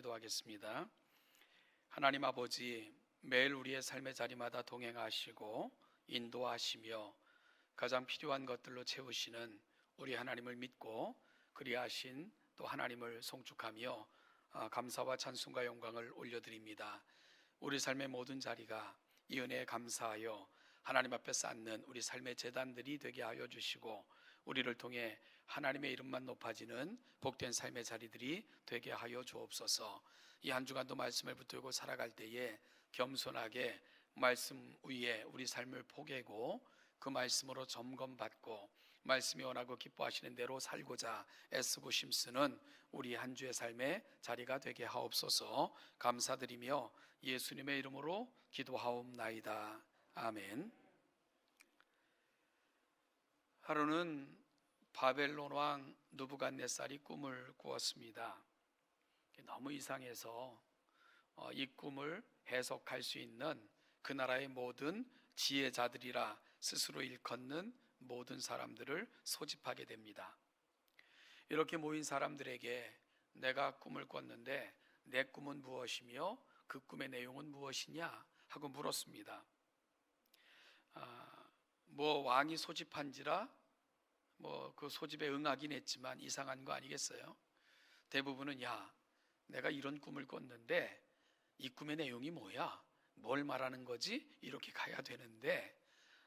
기도하겠습니다. 하나님 아버지, 매일 우리의 삶의 자리마다 동행하시고 인도하시며 가장 필요한 것들로 채우시는 우리 하나님을 믿고 그리하신 또 하나님을 송축하며 감사와 찬송과 영광을 올려드립니다. 우리 삶의 모든 자리가 이 은혜에 감사하여 하나님 앞에 쌓는 우리 삶의 제단들이 되게 하여 주시고 우리를 통해 하나님의 이름만 높아지는 복된 삶의 자리들이 되게 하여 주옵소서. 이 한 주간도 말씀을 붙들고 살아갈 때에 겸손하게 말씀 위에 우리 삶을 포개고 그 말씀으로 점검받고 말씀이 원하고 기뻐하시는 대로 살고자 애쓰고 힘쓰는 우리 한 주의 삶의 자리가 되게 하옵소서. 감사드리며 예수님의 이름으로 기도하옵나이다. 아멘. 하루는 바벨론 왕 느부갓네살이 꿈을 꾸었습니다. 너무 이상해서 이 꿈을 해석할 수 있는 그 나라의 모든 지혜자들이라 스스로 일컫는 모든 사람들을 소집하게 됩니다. 이렇게 모인 사람들에게 내가 꿈을 꿨는데 내 꿈은 무엇이며 그 꿈의 내용은 무엇이냐 하고 물었습니다. 왕이 소집한지라 그 소집에 응하긴 했지만 이상한 거 아니겠어요? 대부분은 내가 이런 꿈을 꿨는데 이 꿈의 내용이 뭐야? 뭘 말하는 거지? 이렇게 가야 되는데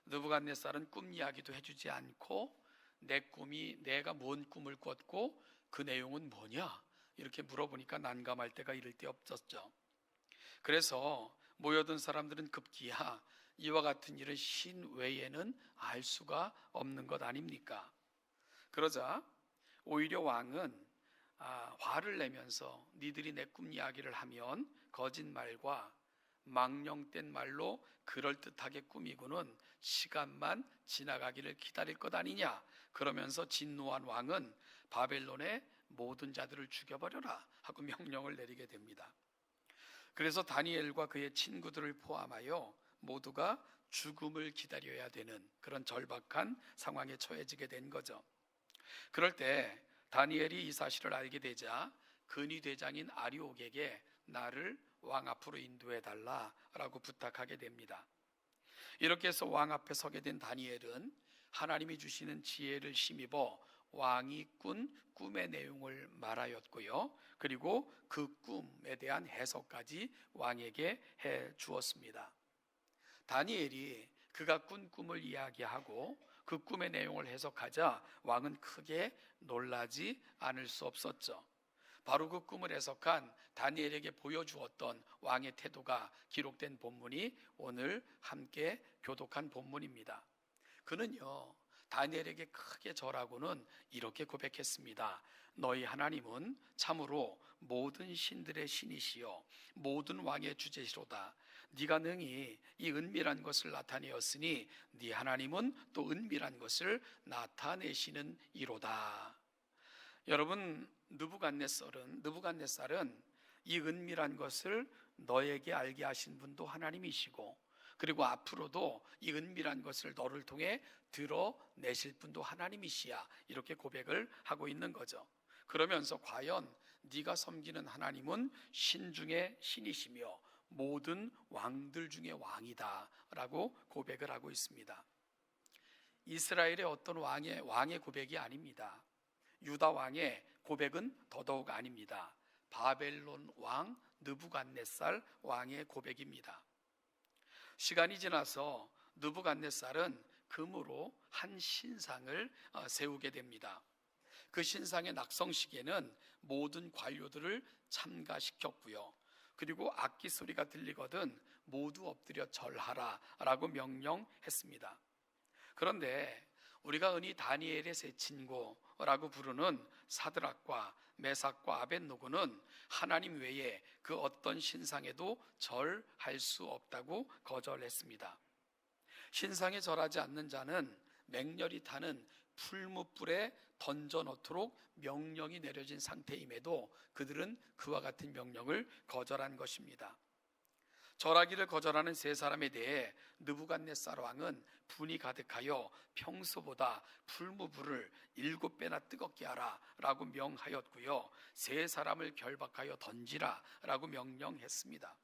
느부갓네살은 꿈 이야기도 해주지 않고 내 꿈이 내가 뭔 꿈을 꿨고 그 내용은 뭐냐? 이렇게 물어보니까 난감할 때가 이를 데 없었죠. 그래서 모여든 사람들은 급기야 이와 같은 일은 신 외에는 알 수가 없는 것 아닙니까? 그러자 오히려 왕은 화를 내면서 니들이 내 꿈 이야기를 하면 거짓말과 망령된 말로 그럴듯하게 꾸미고는 시간만 지나가기를 기다릴 것 아니냐, 그러면서 진노한 왕은 바벨론의 모든 자들을 죽여버려라 하고 명령을 내리게 됩니다. 그래서 다니엘과 그의 친구들을 포함하여 모두가 죽음을 기다려야 되는 그런 절박한 상황에 처해지게 된 거죠. 그럴 때 다니엘이 이 사실을 알게 되자 근위대장인 아리옥에게 나를 왕 앞으로 인도해 달라라고 부탁하게 됩니다. 이렇게 해서 왕 앞에 서게 된 다니엘은 하나님이 주시는 지혜를 힘입어 왕이 꾼 꿈의 내용을 말하였고요, 그리고 그 꿈에 대한 해석까지 왕에게 해 주었습니다. 다니엘이 그가 꾼 꿈을 이야기하고 그 꿈의 내용을 해석하자 왕은 크게 놀라지 않을 수 없었죠. 바로 그 꿈을 해석한 다니엘에게 보여주었던 왕의 태도가 기록된 본문이 오늘 함께 교독한 본문입니다. 그는요, 다니엘에게 크게 절하고는 이렇게 고백했습니다. 너희 하나님은 참으로 모든 신들의 신이시요 모든 왕의 주제시로다. 네가 능히 이 은밀한 것을 나타내었으니 네 하나님은 또 은밀한 것을 나타내시는 이로다. 여러분, 느부갓네살은 이 은밀한 것을 너에게 알게 하신 분도 하나님이시고, 그리고 앞으로도 이 은밀한 것을 너를 통해 드러내실 분도 하나님이시야, 이렇게 고백을 하고 있는 거죠. 그러면서 과연 네가 섬기는 하나님은 신 중에 신이시며 모든 왕들 중에 왕이다 라고 고백을 하고 있습니다. 이스라엘의 어떤 왕의 고백이 아닙니다. 유다 왕의 고백은 더더욱 아닙니다. 바벨론 왕 느부갓네살 왕의 고백입니다. 시간이 지나서 느부갓네살은 금으로 한 신상을 세우게 됩니다. 그 신상의 낙성식에는 모든 관료들을 참가시켰고요, 그리고 악기 소리가 들리거든 모두 엎드려 절하라 라고 명령했습니다. 그런데 우리가 흔히 다니엘의 세 친구라고 부르는 사드락과 메삭과 아벳노고는 하나님 외에 그 어떤 신상에도 절할 수 없다고 거절했습니다. 신상에 절하지 않는 자는 맹렬히 타는 풀무불에 던져 넣도록 명령이 내려진 상태임에도 그들은 그와 같은 명령을 거절한 것입니다. 절하기를 거절하는 세 사람에 대해 느부갓네살 왕은 분이 가득하여 평소보다 풀무불을 7배나 뜨겁게 하라 라고 명하였고요, 세 사람을 결박하여 던지라 라고 명령했습니다.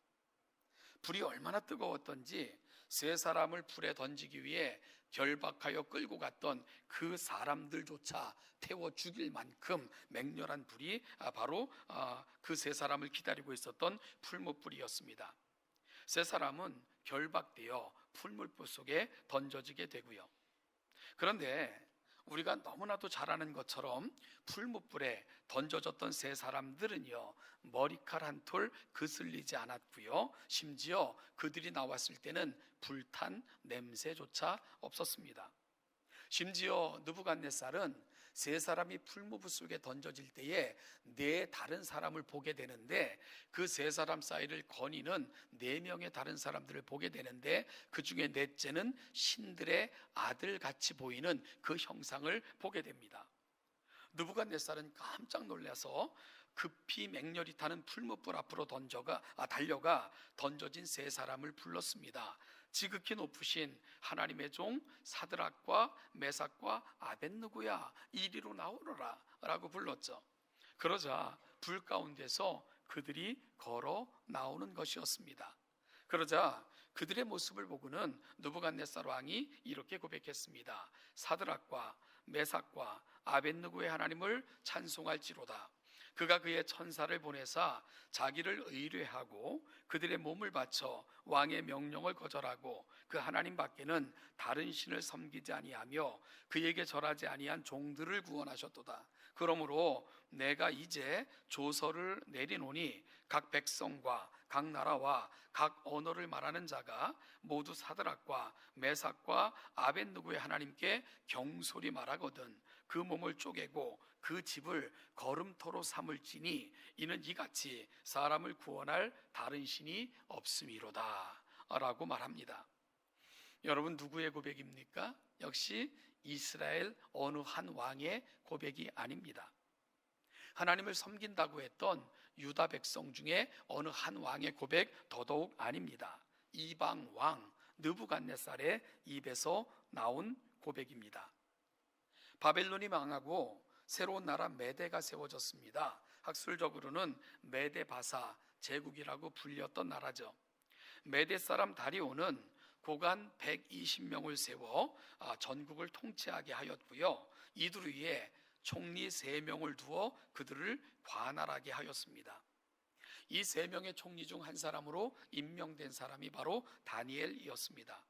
불이 얼마나 뜨거웠던지 세 사람을 불에 던지기 위해 결박하여 끌고 갔던 그 사람들조차 태워 죽일 만큼 맹렬한 불이 바로 그 세 사람을 기다리고 있었던 풀무불이었습니다. 세 사람은 결박되어 풀무불 속에 던져지게 되고요. 그런데 우리가 너무나도 잘 아는 것처럼 풀무불에 던져졌던 세 사람들은요, 머리칼 한 톨 그슬리지 않았고요, 심지어 그들이 나왔을 때는 불탄 냄새조차 없었습니다. 심지어 느부갓네살은 세 사람이 풀무불 속에 던져질 때에 네 다른 사람을 보게 되는데, 그 세 사람 사이를 거니는 네 명의 다른 사람들을 보게 되는데, 그 중에 넷째는 신들의 아들같이 보이는 그 형상을 보게 됩니다. 느부갓네살은 깜짝 놀라서 급히 맹렬히 타는 풀무불 앞으로 달려가 던져진 세 사람을 불렀습니다. 지극히 높으신 하나님의 종 사드락과 메삭과 아벳느고야, 이리로 나오너라 라고 불렀죠. 그러자 불 가운데서 그들이 걸어 나오는 것이었습니다. 그러자 그들의 모습을 보고는 느부갓네살 왕이 이렇게 고백했습니다. 사드락과 메삭과 아벳느고의 하나님을 찬송할지로다. 그가 그의 천사를 보내사 자기를 의뢰하고 그들의 몸을 바쳐 왕의 명령을 거절하고 그 하나님 밖에는 다른 신을 섬기지 아니하며 그에게 절하지 아니한 종들을 구원하셨도다. 그러므로 내가 이제 조서를 내리노니 각 백성과 각 나라와 각 언어를 말하는 자가 모두 사드락과 메삭과 아벳느고의 하나님께 경솔히 말하거든 그 몸을 쪼개고 그 집을 거름토로 삼을지니 이는 이같이 사람을 구원할 다른 신이 없음이로다 라고 말합니다. 여러분, 누구의 고백입니까? 역시 이스라엘 어느 한 왕의 고백이 아닙니다. 하나님을 섬긴다고 했던 유다 백성 중에 어느 한 왕의 고백 더더욱 아닙니다. 이방 왕 느부갓네살의 입에서 나온 고백입니다. 바벨론이 망하고 새로운 나라 메대가 세워졌습니다. 학술적으로는 메데바사 제국이라고 불렸던 나라죠. 메대 사람 다리오는 고관 120명을 세워 전국을 통치하게 하였고요, 이들 위에 총리 3명을 두어 그들을 관할하게 하였습니다. 이 3명의 총리 중 한 사람으로 임명된 사람이 바로 다니엘이었습니다.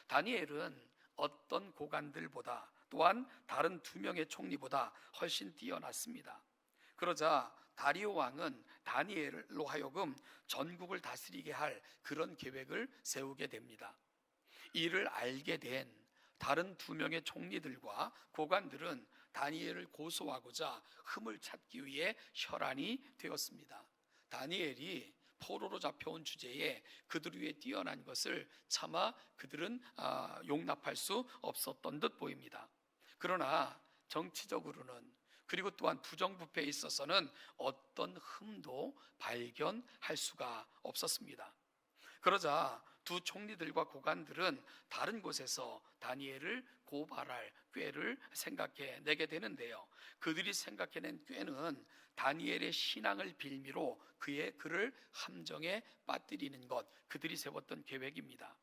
다니엘은 어떤 고관들보다 또한 다른 2명의 총리보다 훨씬 뛰어났습니다. 그러자 다리오 왕은 다니엘로 하여금 전국을 다스리게 할 그런 계획을 세우게 됩니다. 이를 알게 된 다른 2명의 총리들과 고관들은 다니엘을 고소하고자 흠을 찾기 위해 혈안이 되었습니다. 다니엘이 포로로 잡혀온 주제에 그들 위에 뛰어난 것을 차마 그들은 용납할 수 없었던 듯 보입니다. 그러나 정치적으로는, 그리고 또한 부정부패에 있어서는 어떤 흠도 발견할 수가 없었습니다. 그러자 2 총리들과 고관들은 다른 곳에서 다니엘을 고발할 꾀를 생각해내게 되는데요, 그들이 생각해낸 꾀는 다니엘의 신앙을 빌미로 그를 함정에 빠뜨리는 것, 그들이 세웠던 계획입니다.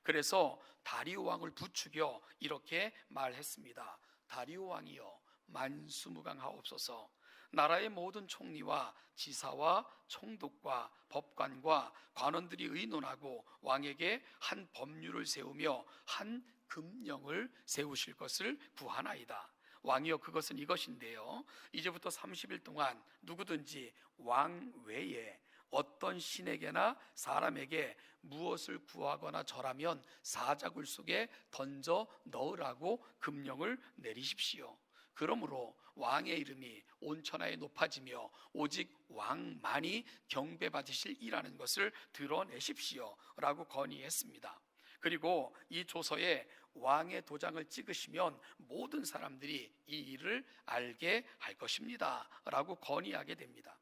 그래서 다리오 왕을 부추겨 이렇게 말했습니다. 다리오 왕이여, 만수무강하옵소서. 나라의 모든 총리와 지사와 총독과 법관과 관원들이 의논하고 왕에게 한 법률을 세우며 한 금령을 세우실 것을 구하나이다. 왕이여, 그것은 이것인데요, 이제부터 30일 동안 누구든지 왕 외에 어떤 신에게나 사람에게 무엇을 구하거나 절하면 사자굴 속에 던져 넣으라고 금령을 내리십시오. 그러므로 왕의 이름이 온 천하에 높아지며 오직 왕만이 경배받으실 이라는 것을 드러내십시오 라고 건의했습니다. 그리고 이 조서에 왕의 도장을 찍으시면 모든 사람들이 이 일을 알게 할 것입니다 라고 건의하게 됩니다.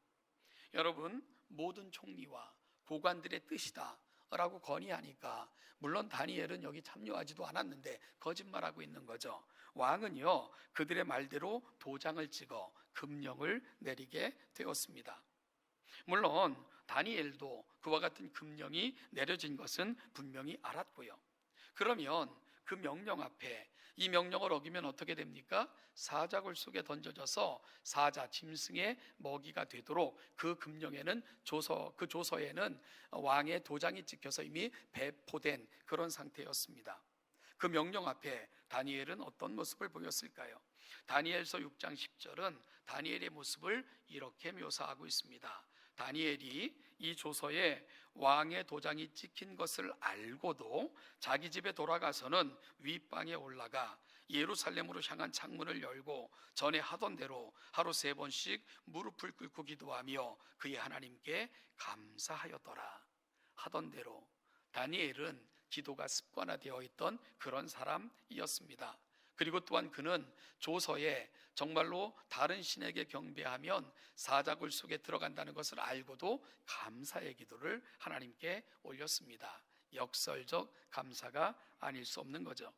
여러분, 모든 총리와 고관들의 뜻이다, 라고 건의하니까 물론 다니엘은 여기 참여하지도 않았는데 거짓말하고 있는 거죠. 왕은요 그들의 말대로 도장을 찍어 금령을 내리게 되었습니다. 물론 다니엘도 그와 같은 금령이 내려진 것은 분명히 알았고요. 그러면 그 명령 앞에 이 명령을 어기면 어떻게 됩니까? 사자굴 속에 던져져서 사자 짐승의 먹이가 되도록 그 금령에는 그 조서에는 왕의 도장이 찍혀서 이미 배포된 그런 상태였습니다. 그 명령 앞에 다니엘은 어떤 모습을 보였을까요? 다니엘서 6장 10절은 다니엘의 모습을 이렇게 묘사하고 있습니다. 다니엘이 이 조서에 왕의 도장이 찍힌 것을 알고도 자기 집에 돌아가서는 윗방에 올라가 예루살렘으로 향한 창문을 열고 전에 하던 대로 하루 3번씩 무릎을 꿇고 기도하며 그의 하나님께 감사하였더라. 하던 대로 다니엘은 기도가 습관화되어 있던 그런 사람이었습니다. 그리고 또한 그는 조서에 정말로 다른 신에게 경배하면 사자굴 속에 들어간다는 것을 알고도 감사의 기도를 하나님께 올렸습니다. 역설적 감사가 아닐 수 없는 거죠.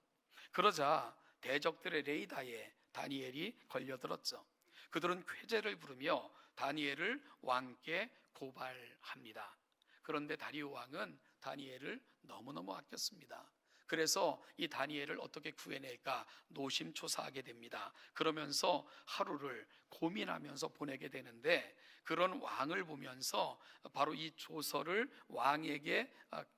그러자 대적들의 레이다에 다니엘이 걸려들었죠. 그들은 쾌재를 부르며 다니엘을 왕께 고발합니다. 그런데 다리오 왕은 다니엘을 너무너무 아꼈습니다. 그래서 이 다니엘을 어떻게 구해낼까 노심초사하게 됩니다. 그러면서 하루를 고민하면서 보내게 되는데 그런 왕을 보면서 바로 이 조서를 왕에게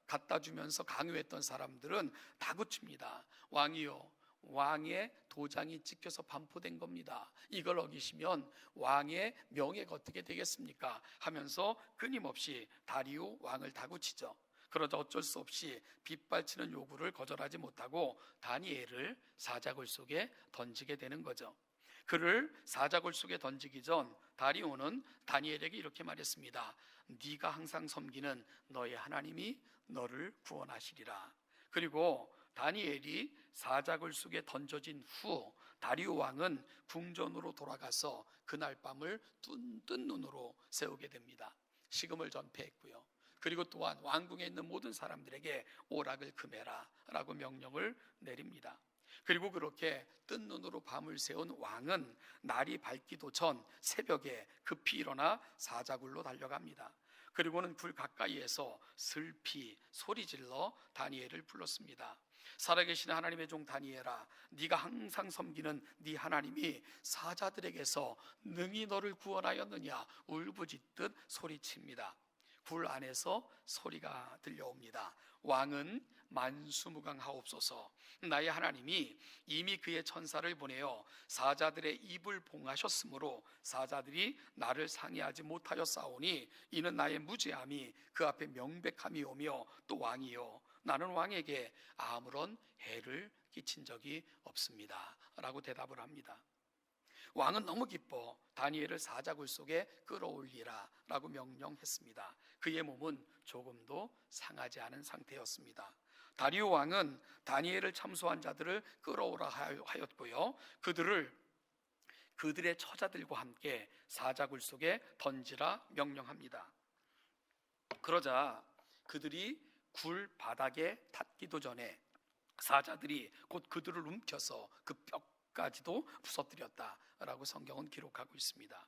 갖다 주면서 강요했던 사람들은 다그칩니다. 왕이요, 왕의 도장이 찍혀서 반포된 겁니다. 이걸 어기시면 왕의 명예가 어떻게 되겠습니까? 하면서 끊임없이 다리오 왕을 다그치죠. 그러자 어쩔 수 없이 빗발치는 요구를 거절하지 못하고 다니엘을 사자굴 속에 던지게 되는 거죠. 그를 사자굴 속에 던지기 전 다리오는 다니엘에게 이렇게 말했습니다. 네가 항상 섬기는 너의 하나님이 너를 구원하시리라. 그리고 다니엘이 사자굴 속에 던져진 후 다리오 왕은 궁전으로 돌아가서 그날 밤을 뜬 눈으로 새우게 됩니다. 식음을 전폐했고요. 그리고 또한 왕궁에 있는 모든 사람들에게 오락을 금해라 라고 명령을 내립니다. 그리고 그렇게 뜬 눈으로 밤을 새운 왕은 날이 밝기도 전 새벽에 급히 일어나 사자굴로 달려갑니다. 그리고는 굴 가까이에서 슬피 소리질러 다니엘을 불렀습니다. 살아계신 하나님의 종 다니엘아, 네가 항상 섬기는 네 하나님이 사자들에게서 능히 너를 구원하였느냐 울부짖듯 소리칩니다. 굴 안에서 소리가 들려옵니다. 왕은 만수무강하옵소서. 나의 하나님이 이미 그의 천사를 보내어 사자들의 입을 봉하셨으므로 사자들이 나를 상해하지 못하였사오니 이는 나의 무죄함이 그 앞에 명백함이 오며 또 왕이요 나는 왕에게 아무런 해를 끼친 적이 없습니다 라고 대답을 합니다. 왕은 너무 기뻐 다니엘을 사자굴 속에 끌어올리라 라고 명령했습니다. 그의 몸은 조금도 상하지 않은 상태였습니다. 다리오 왕은 다니엘을 참소한 자들을 끌어오라 하였고요, 그들의 처자들과 함께 사자굴 속에 던지라 명령합니다. 그러자 그들이 굴 바닥에 닿기도 전에 사자들이 곧 그들을 움켜서 그 뼈까지도 부서뜨렸다라고 성경은 기록하고 있습니다.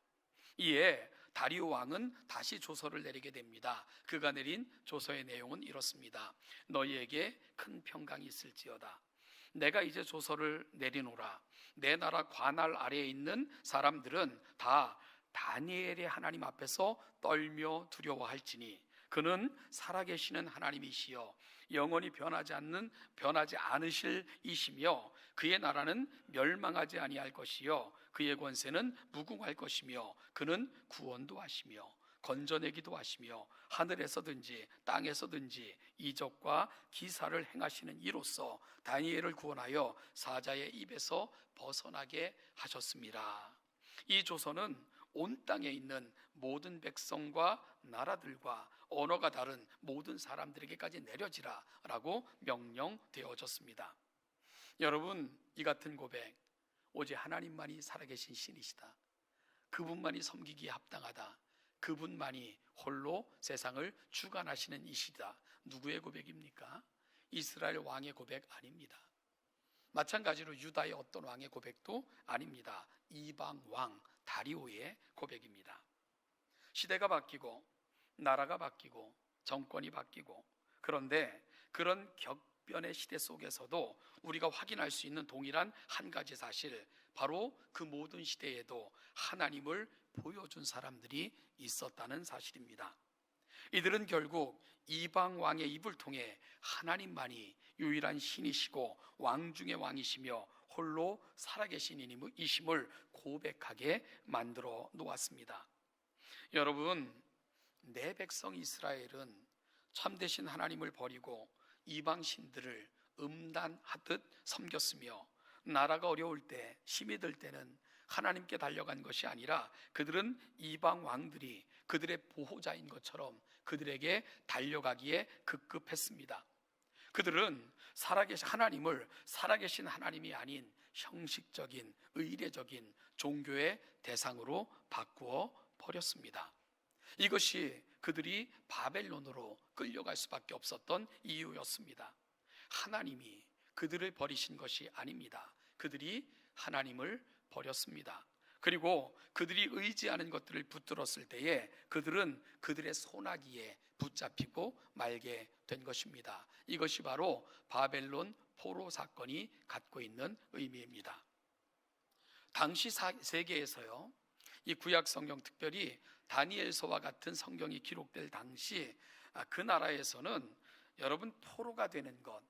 이에 다리오 왕은 다시 조서를 내리게 됩니다. 그가 내린 조서의 내용은 이렇습니다. 너희에게 큰 평강이 있을지어다. 내가 이제 조서를 내리노라. 내 나라 관할 아래에 있는 사람들은 다 다니엘의 하나님 앞에서 떨며 두려워할지니 그는 살아계시는 하나님이시여 영원히 변하지 않으실 이시며 그의 나라는 멸망하지 아니할 것이요 그의 권세는 무궁할 것이며 그는 구원도 하시며 건져내기도 하시며 하늘에서든지 땅에서든지 이적과 기사를 행하시는 이로써 다니엘을 구원하여 사자의 입에서 벗어나게 하셨습니다. 이 조서는 온 땅에 있는 모든 백성과 나라들과 언어가 다른 모든 사람들에게까지 내려지라 라고 명령되어졌습니다. 여러분, 이 같은 고백, 오직 하나님만이 살아계신 신이시다, 그분만이 섬기기에 합당하다, 그분만이 홀로 세상을 주관하시는 이시다. 누구의 고백입니까? 이스라엘 왕의 고백 아닙니다. 마찬가지로 유다의 어떤 왕의 고백도 아닙니다. 이방 왕 다리오의 고백입니다. 시대가 바뀌고 나라가 바뀌고 정권이 바뀌고, 그런데 그런 격변의 시대 속에서도 우리가 확인할 수 있는 동일한 한 가지 사실, 바로 그 모든 시대에도 하나님을 보여준 사람들이 있었다는 사실입니다. 이들은 결국 이방 왕의 입을 통해 하나님만이 유일한 신이시고 왕 중의 왕이시며 홀로 살아계신 이심을 고백하게 만들어 놓았습니다. 여러분, 내 백성 이스라엘은 참되신 하나님을 버리고 이방 신들을 음란하듯 섬겼으며, 나라가 어려울 때, 힘이 들 때는 하나님께 달려간 것이 아니라 그들은 이방 왕들이 그들의 보호자인 것처럼 그들에게 달려가기에 급급했습니다. 그들은 하나님을 살아계신 하나님이 아닌 형식적인 의례적인 종교의 대상으로 바꾸어 버렸습니다. 이것이 그들이 바벨론으로 끌려갈 수밖에 없었던 이유였습니다. 하나님이 그들을 버리신 것이 아닙니다. 그들이 하나님을 버렸습니다. 그리고 그들이 의지하는 것들을 붙들었을 때에 그들은 그들의 소나기에 붙잡히고 말게 된 것입니다. 이것이 바로 바벨론 포로 사건이 갖고 있는 의미입니다. 당시 세계에서요, 이 구약 성경, 특별히 다니엘서와 같은 성경이 기록될 당시 그 나라에서는 여러분, 포로가 되는 것,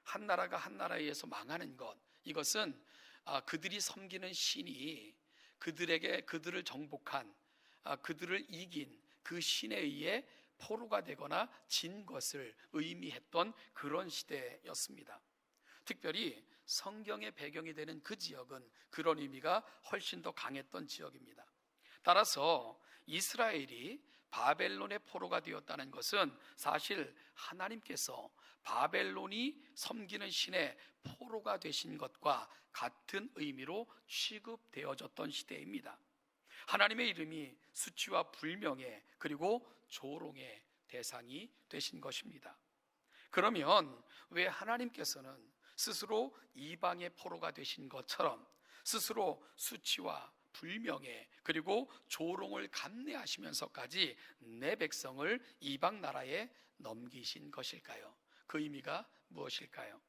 한 나라가 한 나라에 의해서 망하는 것, 이것은 그들이 섬기는 신이 그들을 정복한, 그들을 이긴 그 신에 의해 포로가 되거나 진 것을 의미했던 그런 시대였습니다. 특별히 성경의 배경이 되는 그 지역은 그런 의미가 훨씬 더 강했던 지역입니다. 따라서 이스라엘이 바벨론의 포로가 되었다는 것은 사실 하나님께서 바벨론이 섬기는 신의 포로가 되신 것과 같은 의미로 취급되어졌던 시대입니다. 하나님의 이름이 수치와 불명예 그리고 조롱의 대상이 되신 것입니다. 그러면 왜 하나님께서는 스스로 이방의 포로가 되신 것처럼 스스로 수치와 불명예 그리고 조롱을 감내하시면서까지 내 백성을 이방 나라에 넘기신 것일까요? 그 의미가 무엇일까요?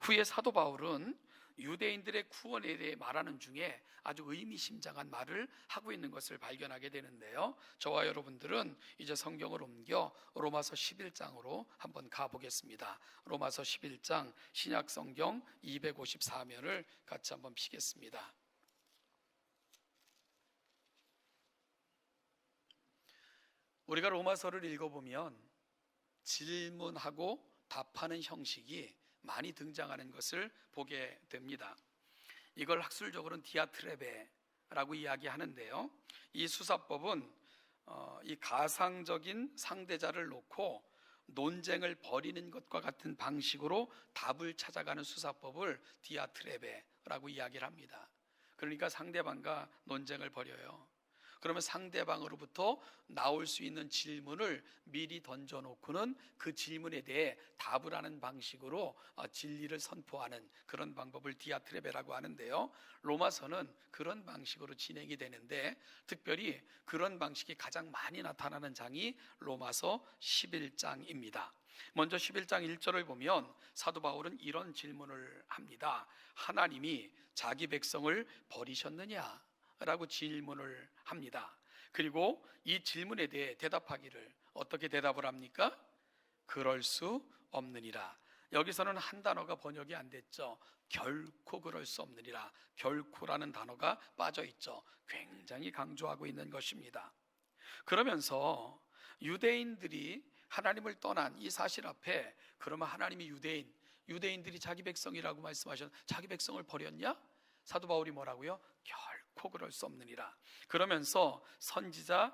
후에 사도 바울은 유대인들의 구원에 대해 말하는 중에 아주 의미심장한 말을 하고 있는 것을 발견하게 되는데요, 저와 여러분들은 이제 성경을 옮겨 로마서 11장으로 한번 가보겠습니다. 로마서 11장 신약 성경 254면을 같이 한번 피겠습니다. 우리가 로마서를 읽어보면 질문하고 답하는 형식이 많이 등장하는 것을 보게 됩니다. 이걸 학술적으로는 디아트레베라고 이야기하는데요, 이 수사법은 이 가상적인 상대자를 놓고 논쟁을 벌이는 것과 같은 방식으로 답을 찾아가는 수사법을 디아트레베라고 이야기를 합니다. 그러니까 상대방과 논쟁을 벌여요. 그러면 상대방으로부터 나올 수 있는 질문을 미리 던져놓고는 그 질문에 대해 답을 하는 방식으로 진리를 선포하는 그런 방법을 디아트레베라고 하는데요, 로마서는 그런 방식으로 진행이 되는데 특별히 그런 방식이 가장 많이 나타나는 장이 로마서 11장입니다. 먼저 11장 1절을 보면 사도 바울은 이런 질문을 합니다. 하나님이 자기 백성을 버리셨느냐? 라고 질문을 합니다. 그리고 이 질문에 대해 대답하기를 어떻게 대답을 합니까? 그럴 수 없느니라. 여기서는 한 단어가 번역이 안 됐죠. 결코 그럴 수 없느니라. 결코라는 단어가 빠져 있죠. 굉장히 강조하고 있는 것입니다. 그러면서 유대인들이 하나님을 떠난 이 사실 앞에, 그러면 하나님이 유대인들이 자기 백성이라고 말씀하셨, 자기 백성을 버렸냐? 사도 바울이 뭐라고요? 결코 그럴 수 없느니라. 그러면서 선지자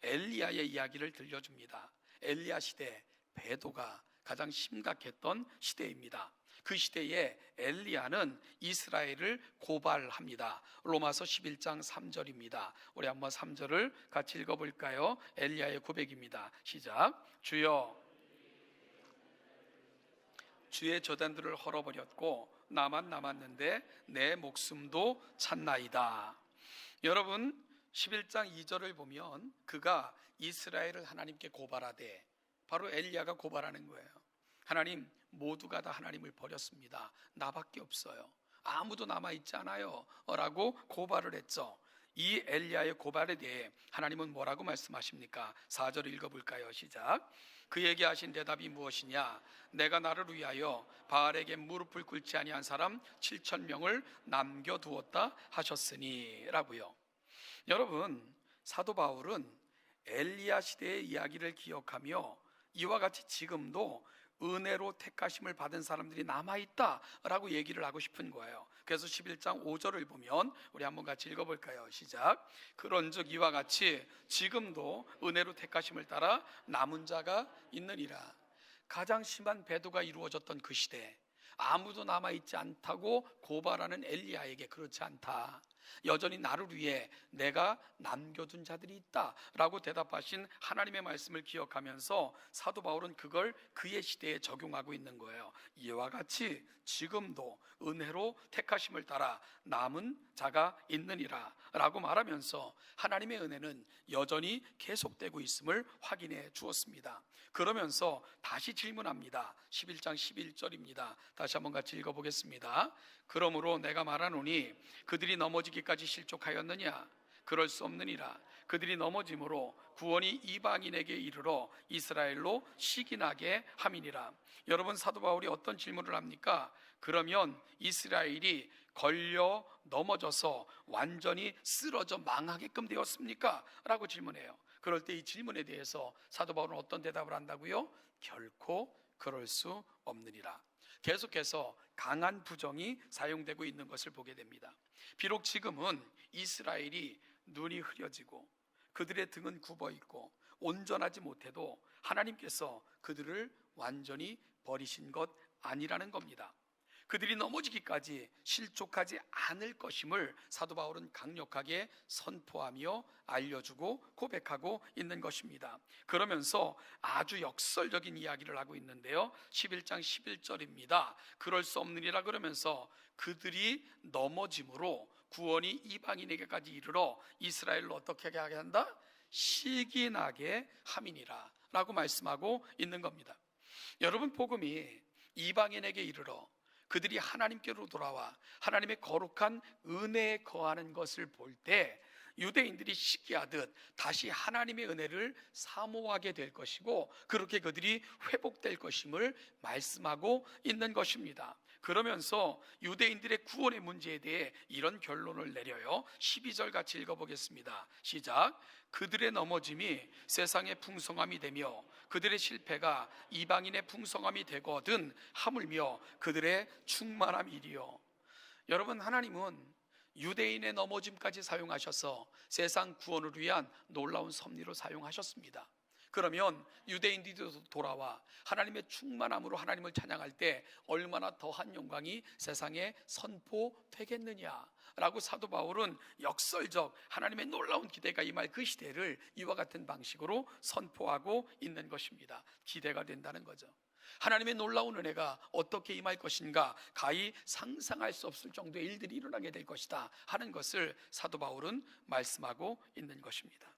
엘리야의 이야기를 들려줍니다. 엘리야 시대 배도가 가장 심각했던 시대입니다. 그 시대에 엘리야는 이스라엘을 고발합니다. 로마서 11장 3절입니다. 우리 한번 3절을 같이 읽어볼까요? 엘리야의 고백입니다. 시작. 주여, 주의 저단들을 헐어버렸고 나만 남았는데 내 목숨도 찾나이다. 여러분, 11장 2절을 보면 그가 이스라엘을 하나님께 고발하되, 바로 엘리야가 고발하는 거예요. 하나님, 모두가 다 하나님을 버렸습니다. 나밖에 없어요. 아무도 남아있지 않아요 라고 고발을 했죠. 이 엘리야의 고발에 대해 하나님은 뭐라고 말씀하십니까? 4절 읽어볼까요? 시작. 그에게 하신 대답이 무엇이냐? 내가 나를 위하여 바알에게 무릎을 꿇지 아니한 사람 7,000명을 남겨두었다 하셨으니 라고요. 여러분, 사도 바울은 엘리야 시대의 이야기를 기억하며 이와 같이 지금도 은혜로 택하심을 받은 사람들이 남아있다라고 얘기를 하고 싶은 거예요. 그래서 11장 5절을 보면 우리 한번 같이 읽어볼까요? 시작. 그런즉 이와 같이 지금도 은혜로 택하심을 따라 남은 자가 있느니라. 가장 심한 배도가 이루어졌던 그 시대, 아무도 남아있지 않다고 고발하는 엘리야에게 그렇지 않다, 여전히 나를 위해 내가 남겨둔 자들이 있다 라고 대답하신 하나님의 말씀을 기억하면서 사도 바울은 그걸 그의 시대에 적용하고 있는 거예요. 이와 같이 지금도 은혜로 택하심을 따라 남은 자가 있느니라 라고 말하면서 하나님의 은혜는 여전히 계속되고 있음을 확인해 주었습니다. 그러면서 다시 질문합니다. 11장 11절입니다. 다시 한번 같이 읽어보겠습니다. 그러므로 내가 말하노니 그들이 넘어지기까지 실족하였느냐? 그럴 수 없느니라. 그들이 넘어짐으로 구원이 이방인에게 이르러 이스라엘로 시기나게 함이니라. 여러분, 사도 바울이 어떤 질문을 합니까? 그러면 이스라엘이 걸려 넘어져서 완전히 쓰러져 망하게끔 되었습니까? 라고 질문해요. 그럴 때 이 질문에 대해서 사도 바울은 어떤 대답을 한다고요? 결코 그럴 수 없느니라. 계속해서 강한 부정이 사용되고 있는 것을 보게 됩니다. 비록 지금은 이스라엘이 눈이 흐려지고 그들의 등은 굽어있고 온전하지 못해도 하나님께서 그들을 완전히 버리신 것 아니라는 겁니다. 그들이 넘어지기까지 실족하지 않을 것임을 사도 바울은 강력하게 선포하며 알려주고 고백하고 있는 것입니다. 그러면서 아주 역설적인 이야기를 하고 있는데요, 11장 11절입니다. 그럴 수 없느니라 그러면서 그들이 넘어짐으로 구원이 이방인에게까지 이르러 이스라엘로 어떻게 하게 한다? 시기나게 함이니라 라고 말씀하고 있는 겁니다. 여러분, 복음이 이방인에게 이르러 그들이 하나님께로 돌아와 하나님의 거룩한 은혜에 거하는 것을 볼 때 유대인들이 시기하듯 다시 하나님의 은혜를 사모하게 될 것이고 그렇게 그들이 회복될 것임을 말씀하고 있는 것입니다. 그러면서 유대인들의 구원의 문제에 대해 이런 결론을 내려요. 12절 같이 읽어보겠습니다. 시작. 그들의 넘어짐이 세상의 풍성함이 되며 그들의 실패가 이방인의 풍성함이 되거든 하물며 그들의 충만함이리요. 여러분, 하나님은 유대인의 넘어짐까지 사용하셔서 세상 구원을 위한 놀라운 섭리로 사용하셨습니다. 그러면 유대인들이 돌아와 하나님의 충만함으로 하나님을 찬양할 때 얼마나 더한 영광이 세상에 선포되겠느냐 라고 사도 바울은 역설적 하나님의 놀라운 기대가 임할 그 시대를 이와 같은 방식으로 선포하고 있는 것입니다. 기대가 된다는 거죠. 하나님의 놀라운 은혜가 어떻게 임할 것인가 가히 상상할 수 없을 정도의 일들이 일어나게 될 것이다 하는 것을 사도 바울은 말씀하고 있는 것입니다.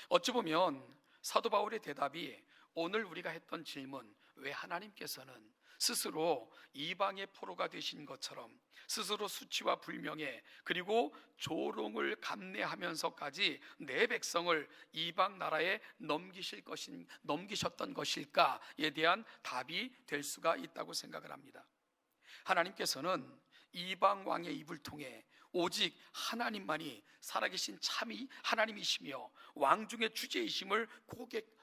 어찌 보면 사도 바울의 대답이 오늘 우리가 했던 질문, 왜 하나님께서는 스스로 이방의 포로가 되신 것처럼 스스로 수치와 불명예 그리고 조롱을 감내하면서까지 내 백성을 이방 나라에 넘기셨던 것일까에 대한 답이 될 수가 있다고 생각을 합니다. 하나님께서는 이방 왕의 입을 통해 오직 하나님만이 살아계신 참이 하나님이시며 왕 중의 주제이심을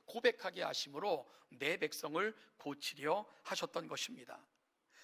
고백하게 하심으로 내 백성을 고치려 하셨던 것입니다.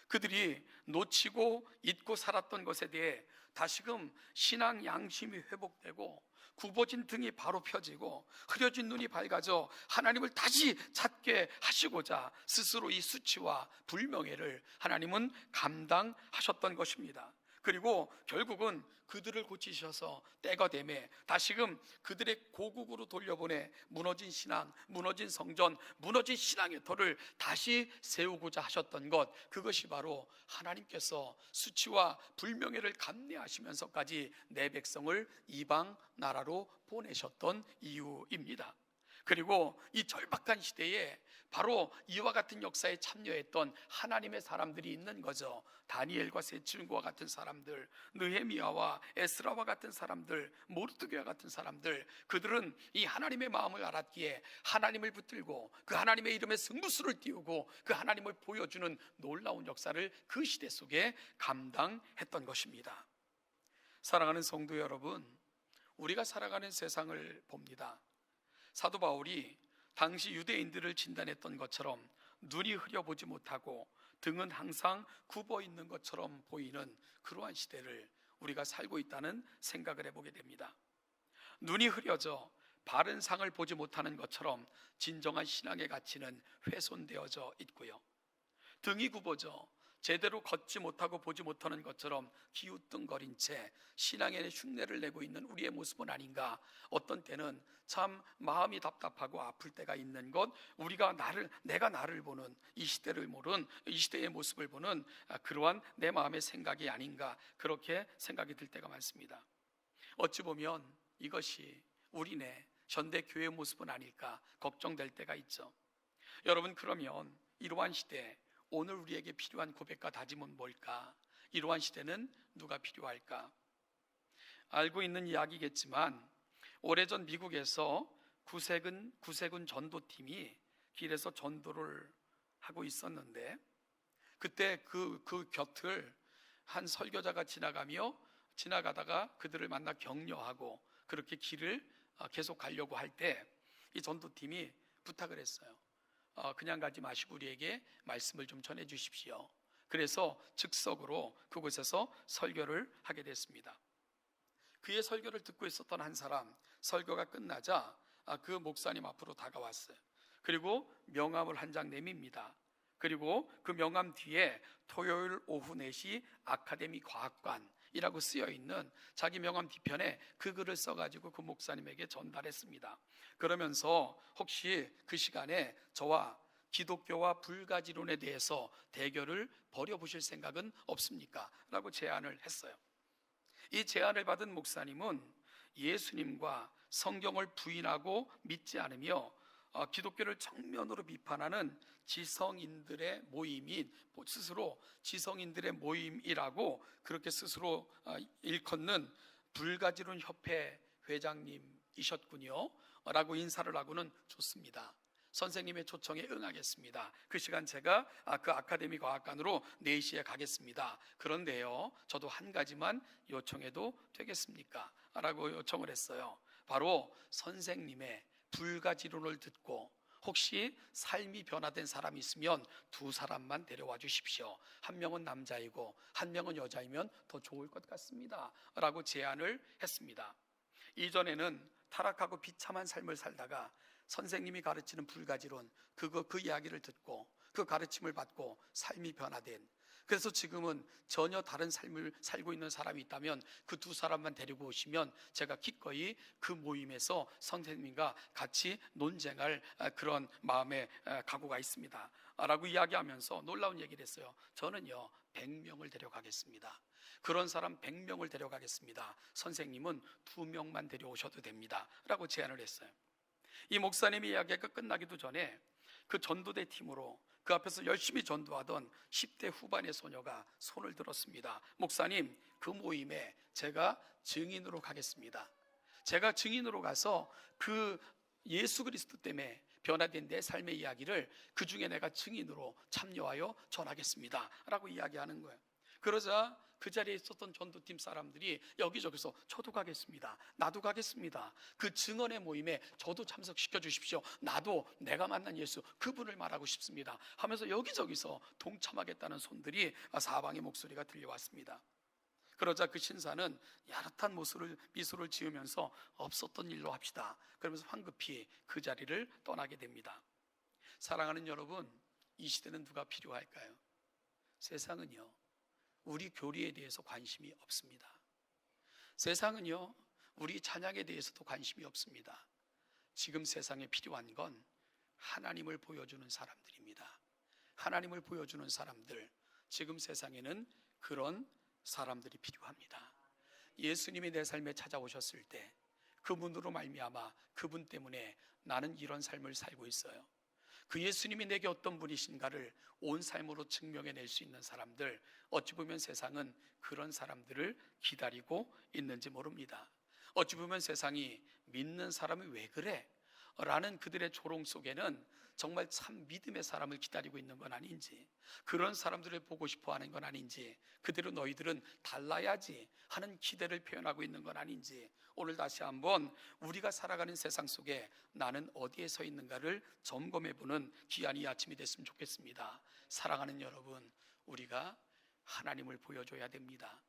그들이 놓치고 잊고 살았던 것에 대해 다시금 신앙 양심이 회복되고 굽어진 등이 바로 펴지고 흐려진 눈이 밝아져 하나님을 다시 찾게 하시고자 스스로 이 수치와 불명예를 하나님은 감당하셨던 것입니다. 그리고 결국은 그들을 고치셔서 때가 되매 다시금 그들의 고국으로 돌려보내 무너진 신앙, 무너진 성전, 무너진 신앙의 터를 다시 세우고자 하셨던 것, 그것이 바로 하나님께서 수치와 불명예를 감내하시면서까지 내 백성을 이방 나라로 보내셨던 이유입니다. 그리고 이 절박한 시대에 바로 이와 같은 역사에 참여했던 하나님의 사람들이 있는 거죠. 다니엘과 세 친구와 같은 사람들, 느헤미야와 에스라와 같은 사람들, 모르드게와 같은 사람들, 그들은 이 하나님의 마음을 알았기에 하나님을 붙들고 그 하나님의 이름에 승부수를 띄우고 그 하나님을 보여주는 놀라운 역사를 그 시대 속에 감당했던 것입니다. 사랑하는 성도 여러분, 우리가 살아가는 세상을 봅니다. 사도 바울이 당시 유대인들을 진단했던 것처럼 눈이 흐려보지 못하고 등은 항상 굽어 있는 것처럼 보이는 그러한 시대를 우리가 살고 있다는 생각을 해보게 됩니다. 눈이 흐려져 바른 상을 보지 못하는 것처럼 진정한 신앙의 가치는 훼손되어져 있고요. 등이 굽어져 제대로 걷지 못하고 보지 못하는 것처럼 기우뚱거린 채 신앙의 흉내를 내고 있는 우리의 모습은 아닌가. 어떤 때는 참 마음이 답답하고 아플 때가 있는 것, 우리가 내가 나를 보는 이 시대를 모르는 이 시대의 모습을 보는 그러한 내 마음의 생각이 아닌가, 그렇게 생각이 들 때가 많습니다. 어찌 보면 이것이 우리네 현대 교회의 모습은 아닐까 걱정될 때가 있죠. 여러분, 그러면 이러한 시대, 오늘 우리에게 필요한 고백과 다짐은 뭘까? 이러한 시대는 누가 필요할까? 알고 있는 이야기겠지만 오래전 미국에서 구세군 전도팀이 길에서 전도를 하고 있었는데, 그때 그 곁을 한 설교자가 지나가다가 그들을 만나 격려하고 그렇게 길을 계속 가려고 할 때 이 전도팀이 부탁을 했어요. 그냥 가지 마시고 우리에게 말씀을 좀 전해 주십시오. 그래서 즉석으로 그곳에서 설교를 하게 됐습니다. 그의 설교를 듣고 있었던 한 사람, 설교가 끝나자 그 목사님 앞으로 다가왔어요. 그리고 명함을 한 장 내밉니다. 그리고 그 명함 뒤에 토요일 오후 4시 아카데미 과학관이라고 쓰여있는 자기 명함 뒤편에 그 글을 써가지고 그 목사님에게 전달했습니다. 그러면서 혹시 그 시간에 저와 기독교와 불가지론에 대해서 대결을 벌여보실 생각은 없습니까? 라고 제안을 했어요. 이 제안을 받은 목사님은 예수님과 성경을 부인하고 믿지 않으며 기독교를 정면으로 비판하는 지성인들의 모임인, 스스로 지성인들의 모임이라고 그렇게 스스로 일컫는 불가지론 협회 회장님이셨군요 라고 인사를 하고는 좋습니다, 선생님의 초청에 응하겠습니다. 그 시간 제가 그 아카데미 과학관으로 4시에 가겠습니다. 그런데요, 저도 한 가지만 요청해도 되겠습니까? 라고 요청을 했어요. 바로 선생님의 불가지론을 듣고 혹시 삶이 변화된 사람이 있으면 2사람만 데려와 주십시오. 한 명은 남자이고 한 명은 여자이면 더 좋을 것 같습니다. 라고 제안을 했습니다. 이전에는 타락하고 비참한 삶을 살다가 선생님이 가르치는 불가지론, 그 이야기를 듣고 그 가르침을 받고 삶이 변화된, 그래서 지금은 전혀 다른 삶을 살고 있는 사람이 있다면 그 2사람만 데리고 오시면 제가 기꺼이 그 모임에서 선생님과 같이 논쟁할 그런 마음의 각오가 있습니다 라고 이야기하면서 놀라운 얘기를 했어요. 저는요 100명을 데려가겠습니다. 그런 사람 100명을 데려가겠습니다. 선생님은 2명만 데려오셔도 됩니다 라고 제안을 했어요. 이 목사님의 이야기가 끝나기도 전에 그 전도대 팀으로 그 앞에서 열심히 전도하던 10대 후반의 소녀가 손을 들었습니다. 목사님, 그 모임에 제가 증인으로 가겠습니다. 제가 증인으로 가서 그 예수 그리스도 때문에 변화된 내 삶의 이야기를 그 중에 내가 증인으로 참여하여 전하겠습니다 라고 이야기하는 거예요. 그러자 그 자리에 있었던 전도팀 사람들이 여기저기서 저도 가겠습니다, 나도 가겠습니다, 그 증언의 모임에 저도 참석시켜 주십시오, 나도 내가 만난 예수 그분을 말하고 싶습니다 하면서 여기저기서 동참하겠다는 손들이 사방의 목소리가 들려왔습니다. 그러자 그 신사는 야릇한 미소를 지으면서 없었던 일로 합시다 그러면서 황급히 그 자리를 떠나게 됩니다. 사랑하는 여러분, 이 시대는 누가 필요할까요? 세상은요, 우리 교리에 대해서 관심이 없습니다. 세상은요, 우리 찬양에 대해서도 관심이 없습니다. 지금 세상에 필요한 건 하나님을 보여주는 사람들입니다. 하나님을 보여주는 사람들, 지금 세상에는 그런 사람들이 필요합니다. 예수님이 내 삶에 찾아오셨을 때 그분으로 말미암아 그분 때문에 나는 이런 삶을 살고 있어요. 그 예수님이 내게 어떤 분이신가를 온 삶으로 증명해낼 수 있는 사람들, 어찌 보면 세상은 그런 사람들을 기다리고 있는지 모릅니다. 어찌 보면 세상이 믿는 사람이 왜 그래? 라는 그들의 조롱 속에는 정말 참 믿음의 사람을 기다리고 있는 건 아닌지, 그런 사람들을 보고 싶어 하는 건 아닌지, 그대로 너희들은 달라야지 하는 기대를 표현하고 있는 건 아닌지, 오늘 다시 한번 우리가 살아가는 세상 속에 나는 어디에 서 있는가를 점검해보는 귀한 이 아침이 됐으면 좋겠습니다. 사랑하는 여러분, 우리가 하나님을 보여줘야 됩니다.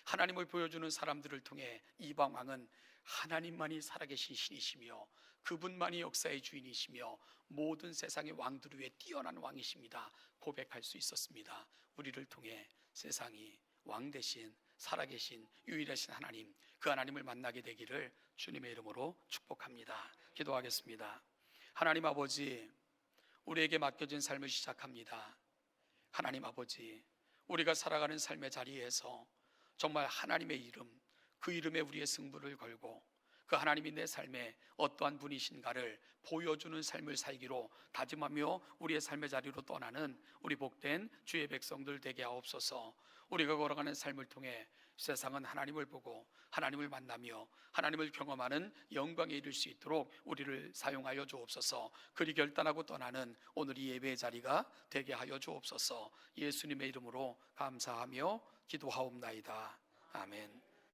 하나님을 보여주는 사람들을 통해 이방 왕은 하나님만이 살아계신 신이시며 그분만이 역사의 주인이시며 모든 세상의 왕들 위에 뛰어난 왕이십니다 고백할 수 있었습니다. 우리를 통해 세상이 왕 대신 살아계신 유일하신 하나님, 그 하나님을 만나게 되기를 주님의 이름으로 축복합니다. 기도하겠습니다. 하나님 아버지, 우리에게 맡겨진 삶을 시작합니다. 하나님 아버지, 우리가 살아가는 삶의 자리에서 정말 하나님의 이름, 그 이름에 우리의 승부를 걸고 그 하나님이 내 삶에 어떠한 분이신가를 보여주는 삶을 살기로 다짐하며 우리의 삶의 자리로 떠나는 우리 복된 주의 백성들 되게 하옵소서. 우리가 걸어가는 삶을 통해 세상은 하나님을 보고 하나님을 만나며 하나님을 경험하는 영광에 이를 수 있도록 우리를 사용하여 주옵소서. 그리 결단하고 떠나는 오늘 이 예배의 자리가 되게 하여 주옵소서. 예수님의 이름으로 감사하며 기도하옵나이다. 아멘.